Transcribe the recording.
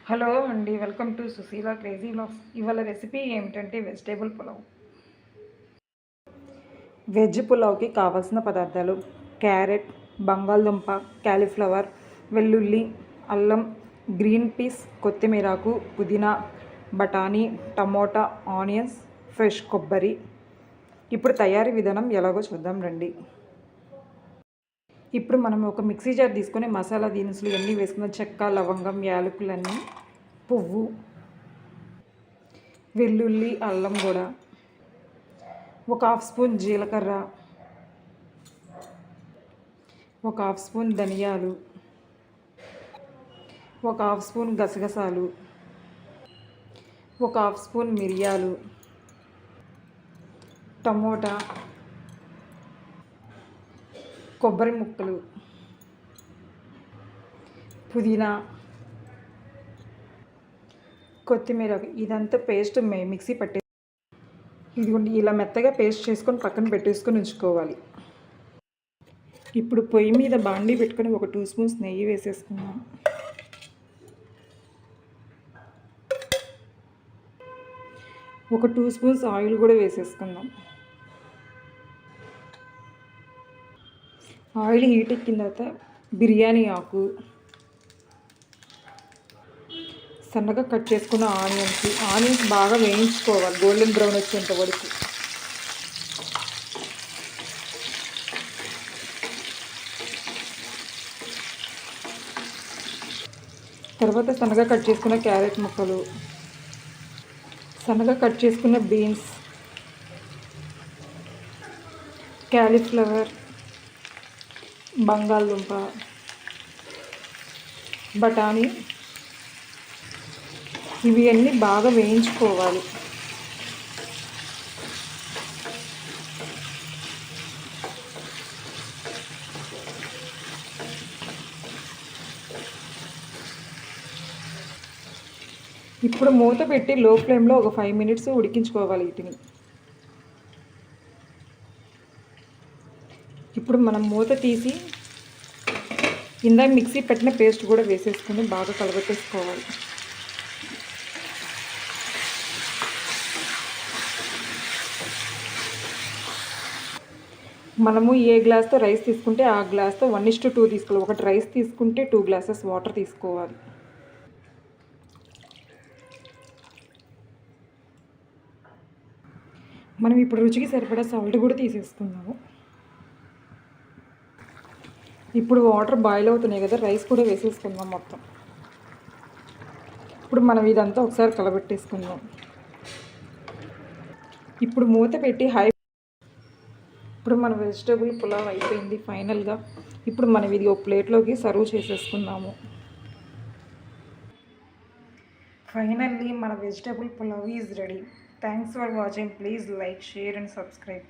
Hello అండి, welcome to Sushila crazy vlogs. ఇవాళ recipe ఏమిటంటే వెజిటేబుల్ పులావ్. వెజ్ పులావ్కి కావాల్సిన పదార్థాలు: క్యారెట్, బంగాళదుంప, క్యాలీఫ్లవర్, వెల్లుల్లి, అల్లం, గ్రీన్ పీస్, కొత్తిమీరాకు, పుదీనా, బఠానీ, టమోటా, ఆనియన్స్, ఫ్రెష్ కొబ్బరి. ఇప్పుడు తయారీ విధానం ఎలాగో చూద్దాం రండి. ఇప్పుడు మనం ఒక మిక్సీ జార్ తీసుకొని మసాలా దినుసులు అన్నీ వేసుకున్న చెక్క, లవంగం, యాలకులన్నీ, పువ్వు, వెల్లుల్లి, అల్లం కూడా, ఒక హాఫ్ స్పూన్ జీలకర్ర, ఒక హాఫ్ స్పూన్ ధనియాలు, ఒక హాఫ్ స్పూన్ గసగసాలు, ఒక హాఫ్ స్పూన్ మిరియాలు, టమోటా, కొబ్బరి ముక్కలు, పుదీనా, కొత్తిమీర. ఇదంతా పేస్ట్ మిక్సీ పట్టే ఇదిగోండి, ఇలా మెత్తగా పేస్ట్ చేసుకొని పక్కన పెట్టేసుకొని ఉంచుకోవాలి. ఇప్పుడు పొయ్యి మీద బాండీ పెట్టుకొని ఒక 2 స్పూన్స్ నెయ్యి వేసేసుకుందాం. ఒక 2 స్పూన్స్ ఆయిల్ కూడా వేసేసుకుందాం. ఆయిల్ హీట్ ఎక్కిన తర్వాత బిర్యానీ ఆకు, సన్నగా కట్ చేసుకున్న ఆనియన్స్ బాగా వేయించుకోవాలి, గోల్డెన్ బ్రౌన్ వచ్చేంత వరకు. తర్వాత సన్నగా కట్ చేసుకున్న క్యారెట్ ముక్కలు, సన్నగా కట్ చేసుకున్న బీన్స్, క్యాలీఫ్లవర్, బంగాళదుంప, బఠానీ, ఇవి అన్నీ బాగా వేయించుకోవాలి. ఇప్పుడు మూత పెట్టి లో ఫ్లేమ్లో ఒక 5 మినిట్స్ ఉడికించుకోవాలి వీటిని. ఇప్పుడు మనం మూత తీసి ఇందాక మిక్సీ పెట్టిన పేస్ట్ కూడా వేసేసుకొని బాగా కలబెట్టేసుకోవాలి. మనము ఏ గ్లాస్తో రైస్ తీసుకుంటే ఆ గ్లాస్తో 1:2 తీసుకోవాలి. ఒకటి రైస్ తీసుకుంటే 2 గ్లాసెస్ వాటర్ తీసుకోవాలి. మనం ఇప్పుడు రుచికి సరిపడా సాల్ట్ కూడా తీసేసుకుందాము. ఇప్పుడు వాటర్ బాయిల్ అవుతున్నాయి కదా, రైస్ కూడా వేసేసుకుందాం మొత్తం. ఇప్పుడు మనం ఇదంతా ఒకసారి కలబెట్టేసుకుందాం. ఇప్పుడు మూత పెట్టి ఇప్పుడు మన వెజిటేబుల్ పులావ్ అయిపోయింది ఫైనల్గా. ఇప్పుడు మనం ఇది ఒక ప్లేట్లోకి సర్వ్ చేసేసుకుందాము. ఫైనల్లీ మన vegetable pulao is ready. Thanks for watching. Please like, share and subscribe.